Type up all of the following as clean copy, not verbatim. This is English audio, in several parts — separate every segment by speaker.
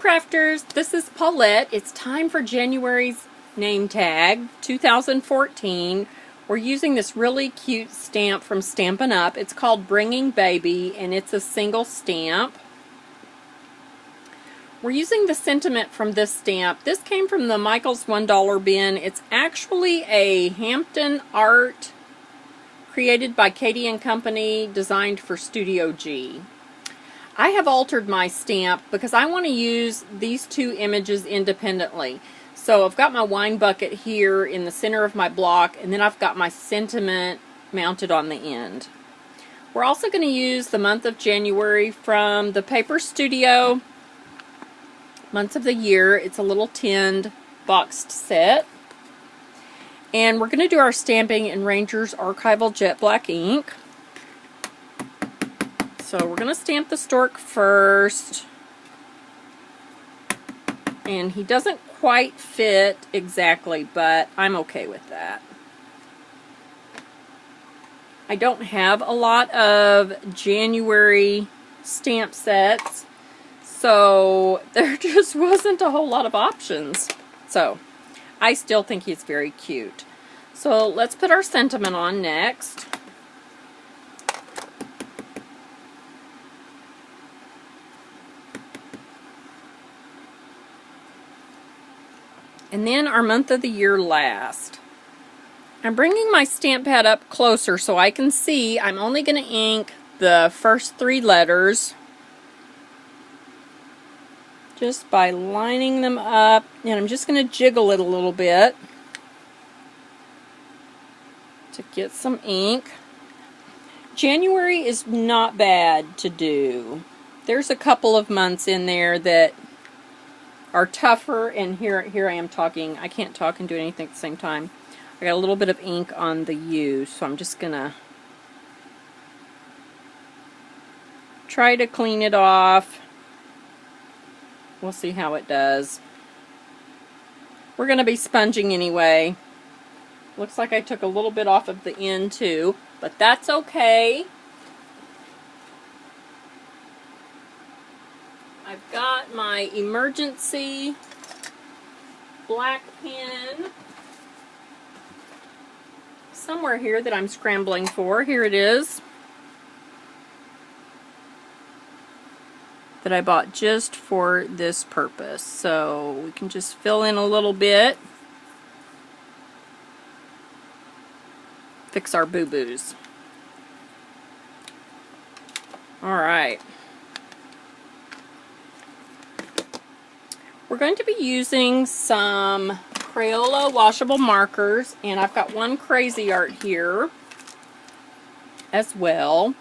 Speaker 1: Crafters, this is Paulette. It's time for January's name tag, 2014. We're using this really cute stamp from Stampin'UP. It's called Bringing Baby, and it's a single stamp. We're using the sentiment from this stamp. This came from the Michael's $1 bin. It's actually a Hampton Art created by Katie and Company, designed for Studio G. I have altered my stamp because I want to use these two images independently. So I've got my wine bucket here in the center of my block, and then I've got my sentiment mounted on the end. We're also going to use the month of January from the Paper Studio Months of the Year. It's a little tinned boxed set. And we're going to do our stamping in Ranger's Archival Jet Black ink. So we're going to stamp the Stork first. And he doesn't quite fit exactly, but I'm okay with that. I don't have a lot of January stamp sets, so there just wasn't a whole lot of options. So I still think he's very cute. So let's put our sentiment on next. And then our month of the year last. I'm bringing my stamp pad up closer so I can see. I'm only going to ink the first three letters just by lining them up, and I'm just going to jiggle it a little bit to get some ink. January is not bad to do. There's a couple of months in there that are tougher, and here I am talking. I can't talk and do anything at the same time. I got a little bit of ink on the U, so I'm just gonna try to clean it off. We'll see how it does. We're gonna be sponging anyway. Looks like I took a little bit off of the end too, but that's okay. I've got my emergency black pen somewhere here that I'm scrambling for. Here it is. That I bought just for this purpose. So we can just fill in a little bit. Fix our boo-boos. Alright. We're going to be using some Crayola washable markers, and I've got one Cra-Z-art here as well.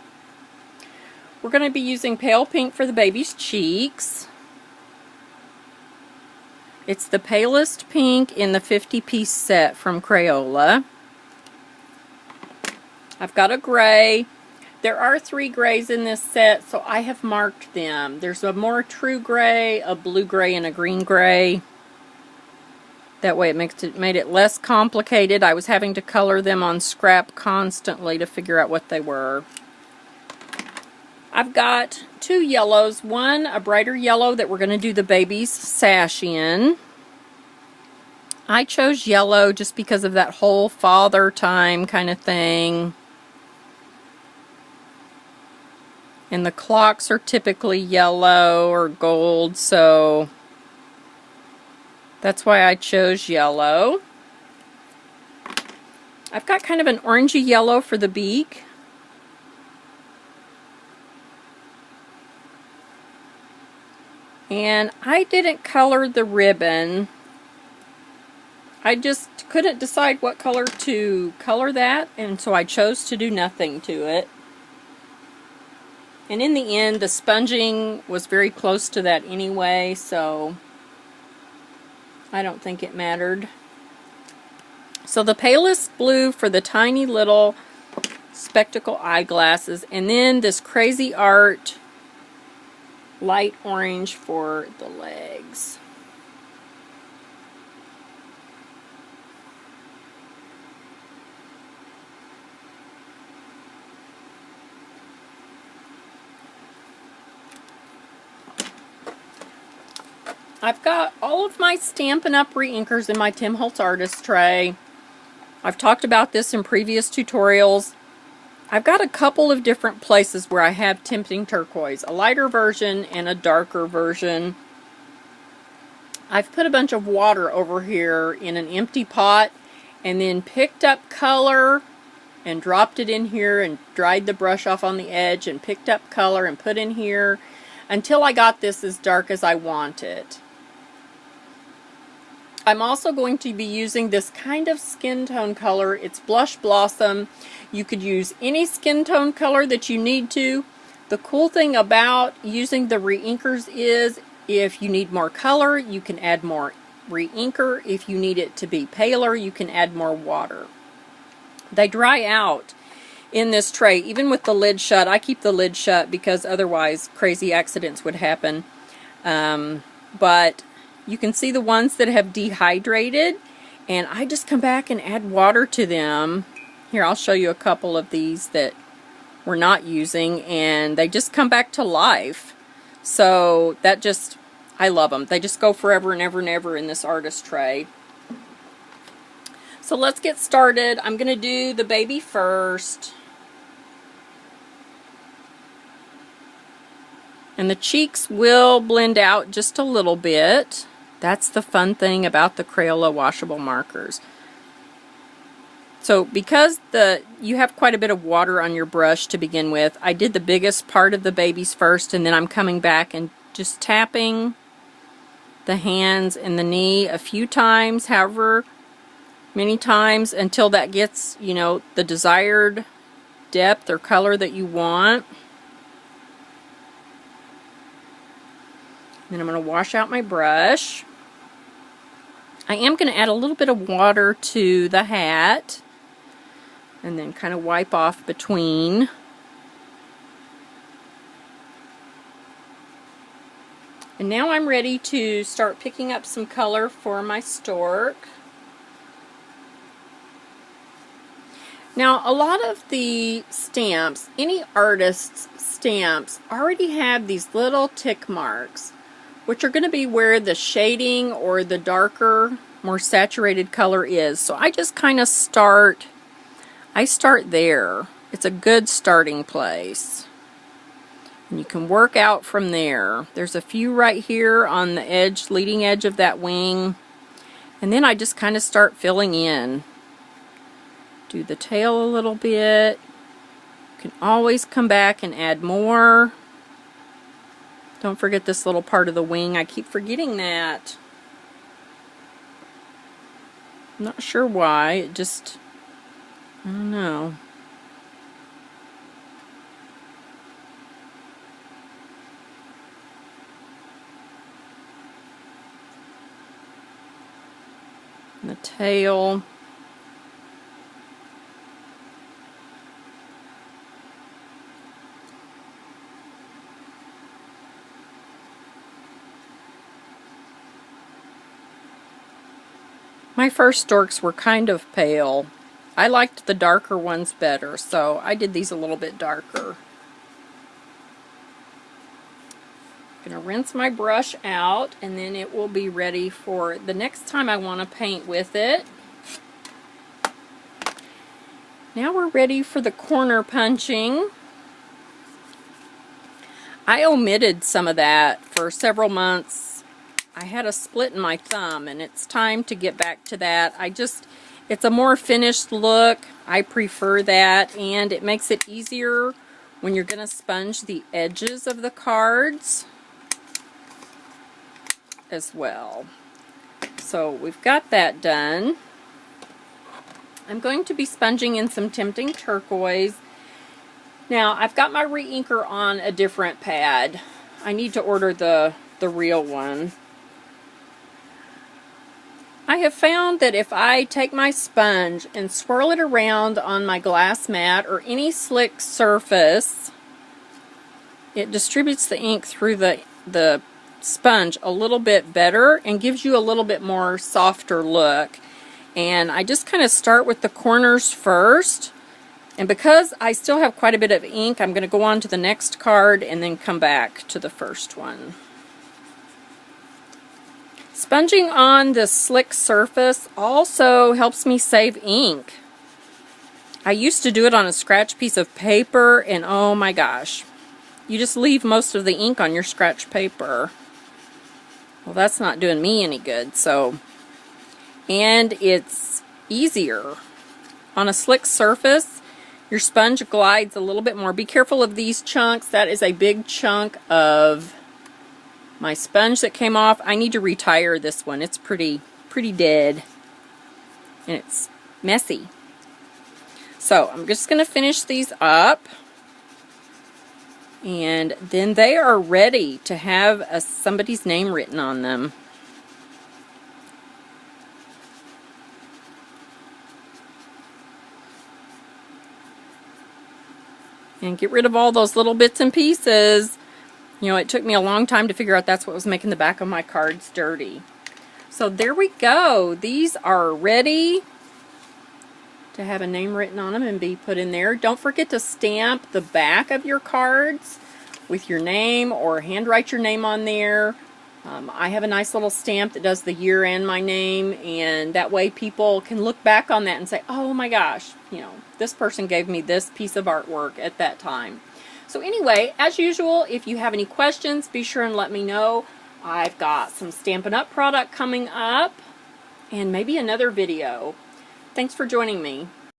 Speaker 1: We're going to be using pale pink for the baby's cheeks. It's the palest pink in the 50-piece set from Crayola. I've got a gray. There are 3 grays in this set, so I have marked them. There's a more true gray, a blue gray, and a green gray. That way it made it less complicated. I was having to color them on scrap constantly to figure out what they were. I've got 2 yellows. One, a brighter yellow that we're going to do the baby's sash in. I chose yellow just because of that whole father time kind of thing. And the clocks are typically yellow or gold, so that's why I chose yellow. I've got kind of an orangey yellow for the beak. And I didn't color the ribbon. I just couldn't decide what color to color that, and so I chose to do nothing to it. And in the end, the sponging was very close to that anyway, so I don't think it mattered. So the palest blue for the tiny little spectacle eyeglasses, and then this Cra-Z-art light orange for the legs. I've got all of my Stampin' Up! Reinkers in my Tim Holtz Artist tray. I've talked about this in previous tutorials. I've got a couple of different places where I have Tempting Turquoise, a lighter version and a darker version. I've put a bunch of water over here in an empty pot and then picked up color and dropped it in here and dried the brush off on the edge and picked up color and put in here until I got this as dark as I want it. I'm also going to be using this kind of skin tone color. It's Blush Blossom. You could use any skin tone color that you need to. The cool thing about using the Reinkers is if you need more color, you can add more Reinker. If you need it to be paler, you can add more water. They dry out in this tray, even with the lid shut. I keep the lid shut because otherwise crazy accidents would happen. But you can see the ones that have dehydrated, and I just come back and add water to them. Here, I'll show you a couple of these that we're not using, and they just come back to life. So that just, I love them. They just go forever and ever and ever in this artist tray. So let's get started. I'm going to do the baby first. And the cheeks will blend out just a little bit. That's the fun thing about the Crayola washable markers. So because you have quite a bit of water on your brush to begin with, I did the biggest part of the babies first, and then I'm coming back and just tapping the hands and the knee a few times, however many times, until that gets, you know, the desired depth or color that you want. Then I'm going to wash out my brush. I am going to add a little bit of water to the hat and then kind of wipe off between. And now I'm ready to start picking up some color for my Stork. Now, a lot of the stamps, any artist's stamps, already have these little tick marks, which are going to be where the shading or the darker, more saturated color is. So I just kind of start there. It's a good starting place. And you can work out from there. There's a few right here on the edge, leading edge of that wing. And then I just kind of start filling in. Do the tail a little bit. You can always come back and add more. Don't forget this little part of the wing. I keep forgetting that. I'm not sure why. It just, I don't know. And the tail. My first Storks were kind of pale. I liked the darker ones better, so I did these a little bit darker. I'm going to rinse my brush out, and then it will be ready for the next time I want to paint with it. Now we're ready for the corner punching. I omitted some of that for several months. I had a split in my thumb, and it's time to get back to that. It's a more finished look. I prefer that, and it makes it easier when you're going to sponge the edges of the cards as well. So we've got that done. I'm going to be sponging in some Tempting Turquoise. Now, I've got my Reinker on a different pad. I need to order the real one. I have found that if I take my sponge and swirl it around on my glass mat or any slick surface, it distributes the ink through the sponge a little bit better and gives you a little bit more softer look. And I just kind of start with the corners first. And because I still have quite a bit of ink, I'm going to go on to the next card and then come back to the first one. Sponging on this slick surface also helps me save ink. I used to do it on a scratch piece of paper, and oh my gosh, you just leave most of the ink on your scratch paper. Well, that's not doing me any good, so. And it's easier. On a slick surface, your sponge glides a little bit more. Be careful of these chunks. That is a big chunk of my sponge that came off. I need to retire this one. It's pretty dead. And it's messy. So I'm just going to finish these up. And then they are ready to have somebody's name written on them. And get rid of all those little bits and pieces. You know, it took me a long time to figure out that's what was making the back of my cards dirty. So there we go. These are ready to have a name written on them and be put in there. Don't forget to stamp the back of your cards with your name or handwrite your name on there. I have a nice little stamp that does the year and my name, and that way people can look back on that and say, oh my gosh, you know, this person gave me this piece of artwork at that time. So anyway, as usual, if you have any questions, be sure and let me know. I've got some Stampin' Up! Product coming up, and maybe another video. Thanks for joining me.